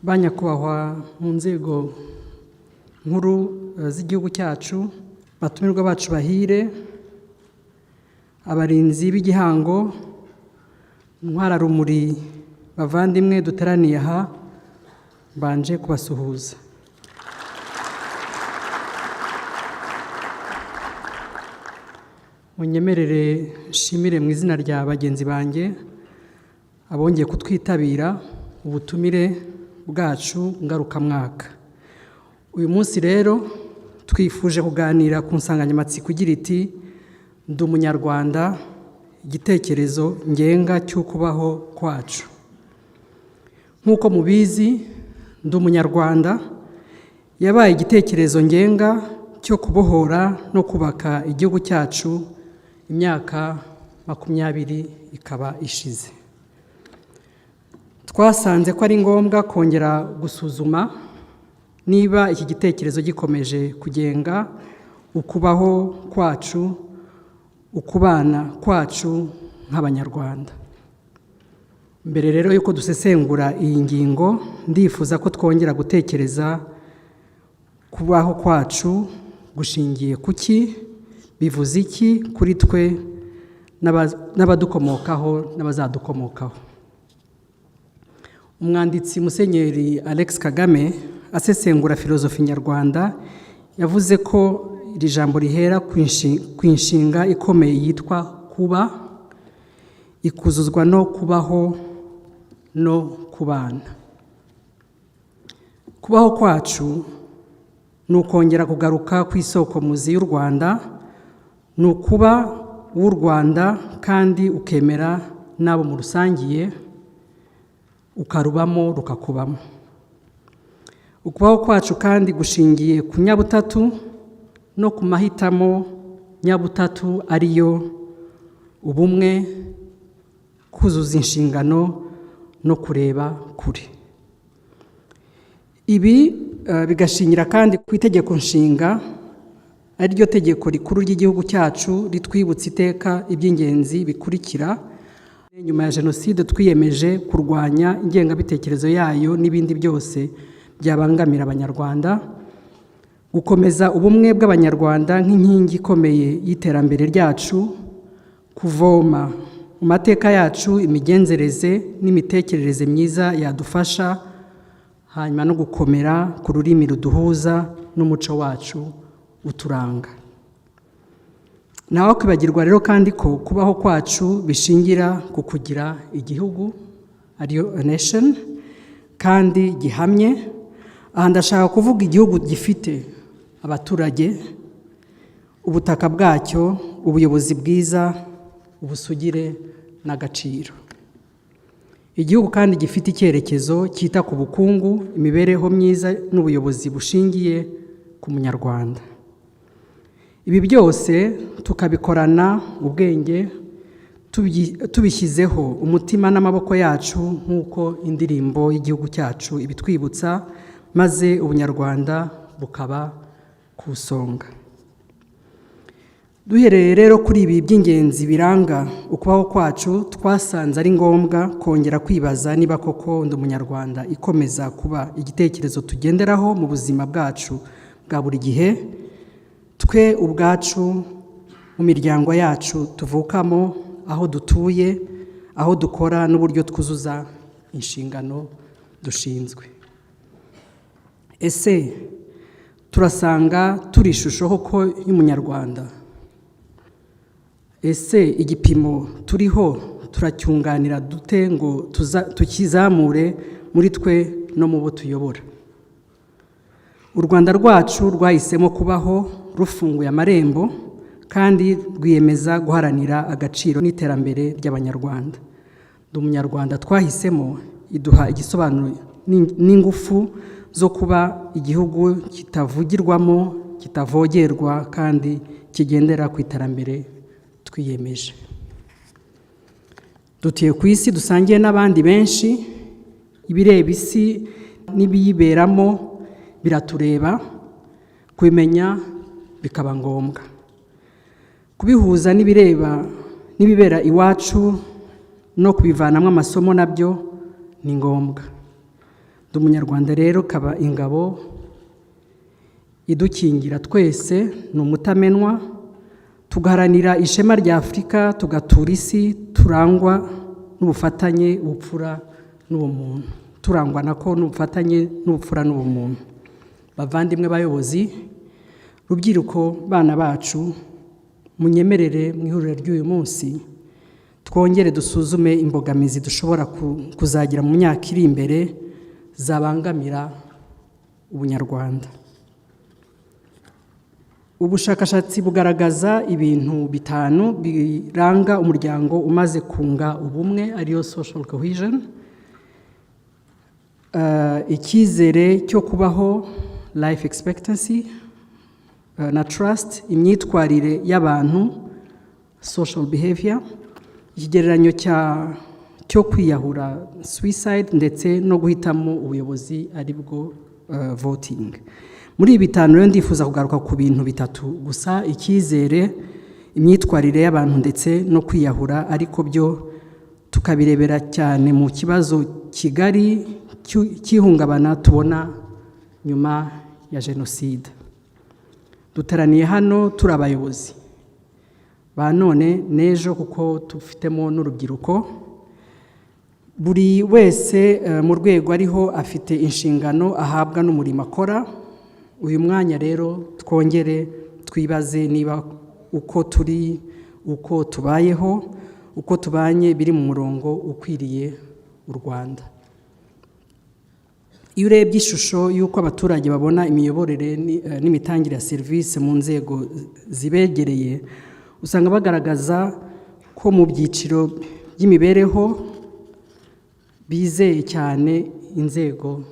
banyakubahwa mu nzego nkuru z'igihugu cyacu, batumirwa bacu bahire, abarinzi b'igihango, Intwararumuri, bavandimwe duteraniye aha, banje kubasuhuza. Munyemerere nshimire mu izina rya bagenzi banjye abongeye kutwitabira ubutumire bwacu ngarukamwaka. Uyu munsi rero twifuje kuganira ku nsanganyamatsiko igira iti ndi umunyarwanda, igitekerezo ngenga cy'ukubaho kwacu. Nk'uko mubizi, ndi umunyarwanda yabaye igitekerezo ngenga cyo kubohora no kubaka igihugu cyacu imyaka 20 ikaba ishize. Twasanze ko ari ngombwa kongera gusuzuma niba iki gitekerezo gikomeje kugenga ukubaho kwacu, ukubana kwacu nk'abanyarwanda. Mbere rero yuko dusesengura iyi ngingo, ndifuza ko twongera gutekereza kubaho kwacu gushingiye kuki, bivuze iki kuri twe n'abadukomokaho n'abazadukomokaho. Umwanditsi Musenyeri Alex Kagame asesengura filozofi nyarwanda yavuze ko iri jambo rihera ku inshinga ikomeye yitwa kuba, ikuzuzwa no kubaho no kubana. Kubaho kwacu ni ukongera kugaruka ku isoko muzi y'u Rwanda, ni ukuba w'u Rwanda kandi ukemera n'abo mu rusangiye, ukarubamo rukakubamo. Ukubaho kwacu kandi gushingiye ku nyabutatu no ku mahitamo nyabutatu ariyo ubumwe, kuzuza inshingano no kureba kure. Ibi bigashingira kandi ku itegeko nshinga, ari ryo tegeko rikuru ry'igihugu cyacu ritwibutsa iteka iby'ingenzi bikurikira. Nyuma ya Jenoside twiyemeje kurwanya ingengabitekerezo yayo n'ibindi byose byabangamira abanyarwanda, gukomeza ubumwe bw'abanyarwanda nk'inkingi ikomeye y'iterambere ryacu, kuvoma mu mateka yacu imigenzereze n'imitekerereze myiza yadufasha, hanyuma no gukomera ku rurimi ruduhuza n'umuco wacu uturanga. Naho kwibagirwa rero kandi ko kubaho kwacu bishingira ku kugira igihugu, ariyo nation, kandi gihamye. Aha ndashaka kuvuga igihugu gifite abaturage, ubutaka bwacyo, ubuyobozi bwiza, ubusugire n'agaciro. Igihugu kandi gifite icyerekezo cyita ku bukungu, imibereho myiza n'ubuyobozi bushingiye ku munyarwanda. Ibi byose tukabikorana ubwenge, tubishyizeho umutima n'amaboko yacu nk'uko indirimbo y'igihugu cyacu ibitwibutsa, maze ubunyarwanda bukaba ku isonga. Duhereye rero kuri ibi by'ingenzi biranga ukubaho kwacu, twasanze ari ngombwa kongera kwibaza niba koko ndi umunyarwanda ikomeza kuba igitekerezo tugenderaho mu buzima bwacu bwa buri gihe, twe ubwacu, mu miryango yacu tuvukamo, aho dutuye, aho dukora n'uburyo twuzuza inshingano dushinzwe. Ese turasanga turi ishusho koko y'umunyarwanda? Ese igipimo turiho turacyunganira dute ngo tukizamure muri twe no mu bo tuyobora? U Rwanda rwacu rwahisemo kubaho rufunguye amarembo kandi rwiyemeza guharanira agaciro n'iterambere ry'abanyarwanda. Ndi umunyarwanda twahisemo iduha igisobanuro n'ingufu zo kuba igihugu kitavugirwamo, kitavogerwa kandi kigendera ku iterambere twiyemeje. Dutuye ku isi dusangiye n'abandi benshi, ibireba isi n'ibiyiberamo biratureba, kubimenya bikaba ngombwa. Kubihuza n'ibibera iwacu no kubivanamo amasomo nabyo ni ngombwa. Ndi umunyarwanda rero kaba ingabo idukingira twese, ni umutamenwa, tugaharanira ishema rya Afurika, tugatura isi turangwa n'ubufatanye, ubupfura n'ubumuntu, turangwa nako n'ubufatanye n'ubupfura n'ubumuntu. Bavandimwe bayobozi, rubyiruko, bana bacu, munyemerere mu ihuriro ry'uyu munsi twongere dusuzume imbogamizi dushobora kuzagira mu myaka iri imbere zabangamira ubunyarwanda. Ubushakashatsi bugaragaza ibintu bitanu biranga umuryango umaze kunga ubumwe, ariyo social cohesion. Icyizere cyo kubaho, life expectancy, na trust, imyitwarire y'abantu, social behavior, ikigereranyo cyo kwiyahura, suicide, ndetse no guhitamo ubuyobozi ari bwo voting. Muri ibi bitanu rero ndifuza kugaruka ku bintu bitatu gusa: icyizere, imyitwarire y'abantu ndetse no kwiyahura, ariko byo tukabirebera cyane mu kibazo Kigali cy'ihungabana tubona nyuma ya jenoside. Duteraniye hano turi abayobozi ba none n'ejo, kuko tufitemo n'urubyiruko. Buri wese mu rwego ariho afite inshingano ahabwa n'umurimo akora. Uyu mwanya rero twongere twibaze niba uko turi, uko tubayeho, uko tubanye biri mu murongo ukwiriye u Rwanda. Iyo urebye ishusho y'uko abaturage babona imiyoborere n'imitangire ya serivisi mu nzego zibegereye, usanga bagaragaza ko mu byiciro by'imibereho bizeye cyane inzego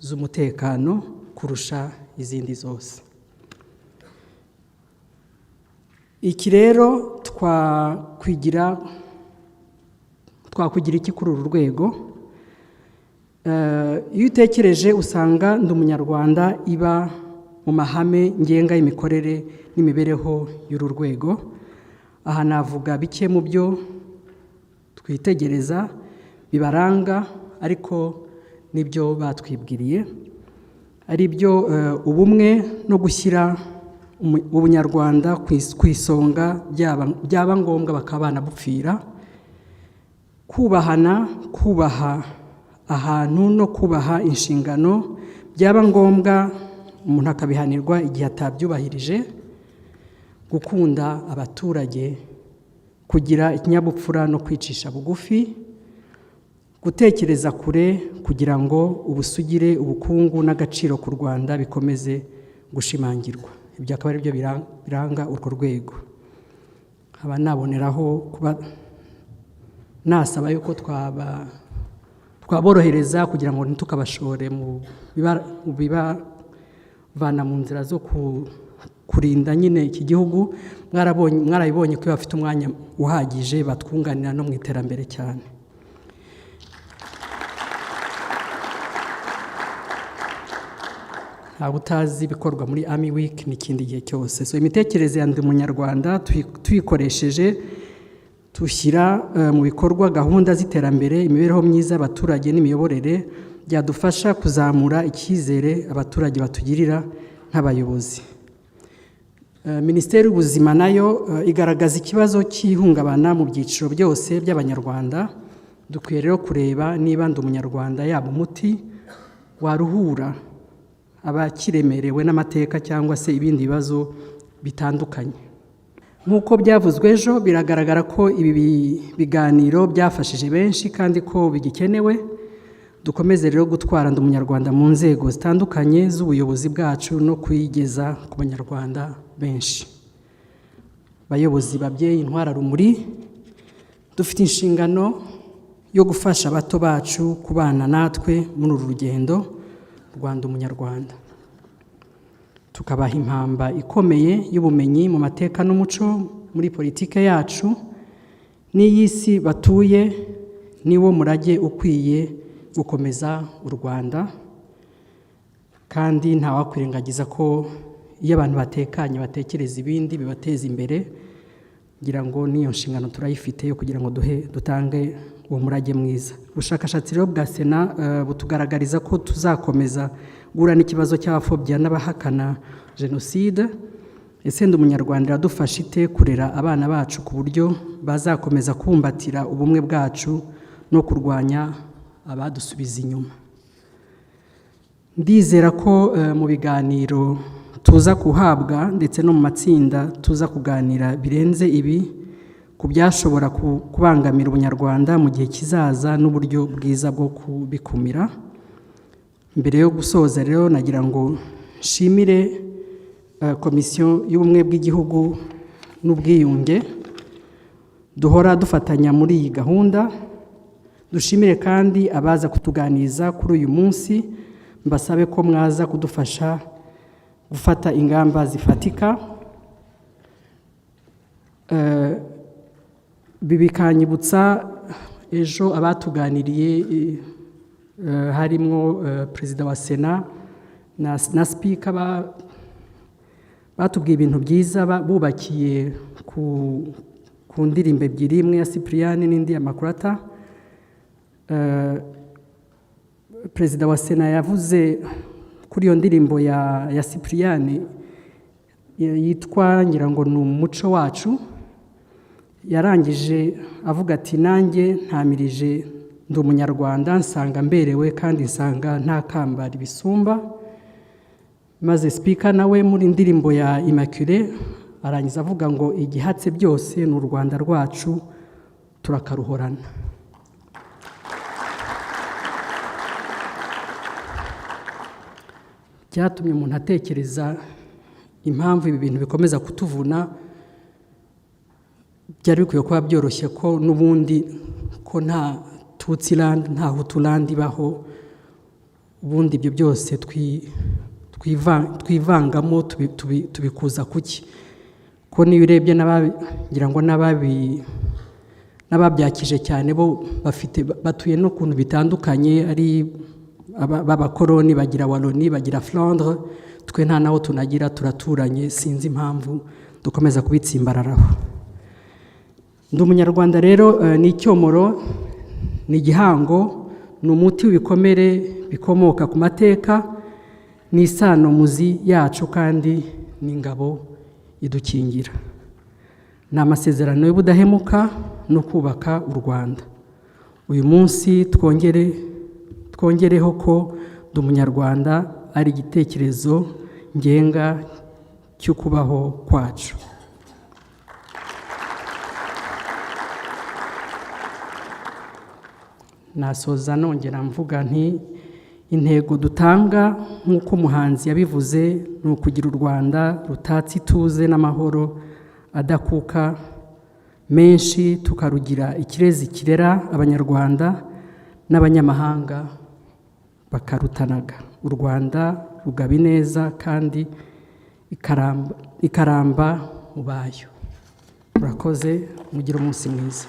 z'umutekano kurusha izindi zose. Iki rero twakwigira iki kuri uru rwego? Iyo utekereje usanga ndi umunyarwanda iba mu mahame ngenga y'imikorere n'imibereho y'uru rwego. Aha navuga bike mu byo twitegereza bibaranga, ariko nibyo batwibwiriye, ari byo ubumwe no gushyira ubunyarwanda ku isonga, byaba ngombwa bakaba banabupfira, kubahana, kubaha ahantu no kubaha inshingano, byaba ngombwa umuntu akabihanirwa igihe atabyubahirije, gukunda abaturage, kugira ikinyabupfura no kwicisha bugufi, gutekereza kure kugira ngo ubusugire, ubukungu n'agaciro ku Rwanda bikomeze gushimangirwa. Ibyo akaba ari byo biranga urwo rwego. Haba naboneraho kuba nasaba yuko twaborohereza kugira ngo ntitukabashore mu bibavana mu nzira zo kurinda nyine iki gihugu. Mwarabibonye ko bafite umwanya uhagije batwunganira no mu iterambere cyane. Ntabwo utazi ibikorwa muri Army Week n'ikindi gihe cyose. So imitekerereze ya ndi umunyarwanda tuyikoresheje tushyira mu bikorwa gahunda z'iterambere, imibereho myiza y'abaturage n'imiyoborere, byadufasha kuzamura icyizere abaturage batugirira nk'abayobozi. Minisiteri y'Ubuzima nayo igaragaza ikibazo cy'ihungabana mu byiciro byose by'abanyarwanda. Dukwiye rero kureba niba ndi umunyarwanda yaba umuti waruhura abakiremerewe n'amateka cyangwa se ibindi bibazo bitandukanye. Nk'uko byavuzwe ejo, biragaragara ko ibi biganiro byafashije benshi kandi ko bigikenewe. Dukomeze rero gutwara ndi umunyarwanda mu nzego zitandukanye z'ubuyobozi bwacu no kuyigeza ku banyarwanda benshi. Bayobozi, babyeyi, Intwararumuri, dufite inshingano yo gufasha abato bacu kubana natwe muri uru rugendo Rwanda umunyarwanda, tukabaha impamba ikomeye y'ubumenyi mu mateka n'umuco, muri politike yacu n'iy'isi batuye. Niwo murage ukwiye gukomeza u Rwanda, kandi ntawakwirengagiza ko iyo abantu batekanye batekereza ibindi bibateza imbere. Ngira ngo n'iyo nshingano turayifite yo kugira ngo dutange uwo murage mwiza. Ubushakashatsi rero bwa Sena butugaragariza ko tuzakomeza guhura n'ikibazo cy'abapfobya n'abahakana jenoside. Ese ndi umunyarwanda iradufasha ite kurera abana bacu ku buryo bazakomeza kubumbatira ubumwe bwacu no kurwanya abadusubiza inyuma? Ndizera ko mu biganiro tuza kuhabwa ndetse no mu matsinda tuza kuganira birenze ibi ku byashobora kubangamira ubunyarwanda mu gihe kizaza n'uburyo bwiza bwo kubikumira. Mbere yo gusoza rero nagira ngo nshimire Komisiyo y'Ubumwe bw'Igihugu n'Ubwiyunge duhora dufatanya muri iyi gahunda. Dushimire kandi abaza kutuganiza kuri uyu munsi, mbasabe ko mwaza kudufasha gufata ingamba zifatika. Bibikanyibutsa ejo abatuganiriye harimo Perezida wa Sena na Speaker batubwiye ibintu byiza bubakiye ku ndirimbo ebyiri, imwe ya Cyprien n'indi ya Makurata. Perezida wa Sena yavuze kuri iyo ndirimbo ya Cyprien yitwa ngira ngo ni umuco wacu. Yarangije avuga ati nanjye ntamirije ndi umunyarwanda, nsanga mberewe kandi nsanga nta kamba ribisumba. Maze Speaker nawe muri indirimbo ya Immaculée arangiza avuga ngo igihatse byose ni u Rwanda rwacu turakaruhorana. Byatumye umuntu atekereza impamvu ibi bintu bikomeza kutuvuna. Byari bikwiye kuba byoroshye ko n'ubundi ko nta Tutsiland nta Hutuland ibaho, ubundi ibyo byose twivangamo tubikuza kuki? Ko niyo urebye ngira ngo n'ababyakije cyane bo batuye no kuntu bitandukanye, ari b'abakoloni bagira Wallonie bagira Flandre, twe nta naho tunagira, turaturanye. Sinzi impamvu dukomeza kubitsimbararaho. Ndi umunyarwanda rero ni icyomoro, ni igihango, ni umuti w'ibikomere bikomoka ku mateka, ni isano muzi yacu kandi ni ingabo idukingira. Ni amasezerano y'ubudahemuka no kubaka u Rwanda. Uyu munsi twongereho ko ndi umunyarwanda ari igitekerezo ngenga cyo kubaho kwacu. Nasoza nongera mvuga nti intego dutanga nk'uko umuhanzi yabivuze ni ukugira u Rwanda rutatse ituze n'amahoro adakuka menshi, tukarugira ikirezi kirera abanyarwanda n'abanyamahanga bakarutanaga. U Rwanda rugaba ineza kandi ikaramba mu bayo. Murakoze, mugire umunsi mwiza.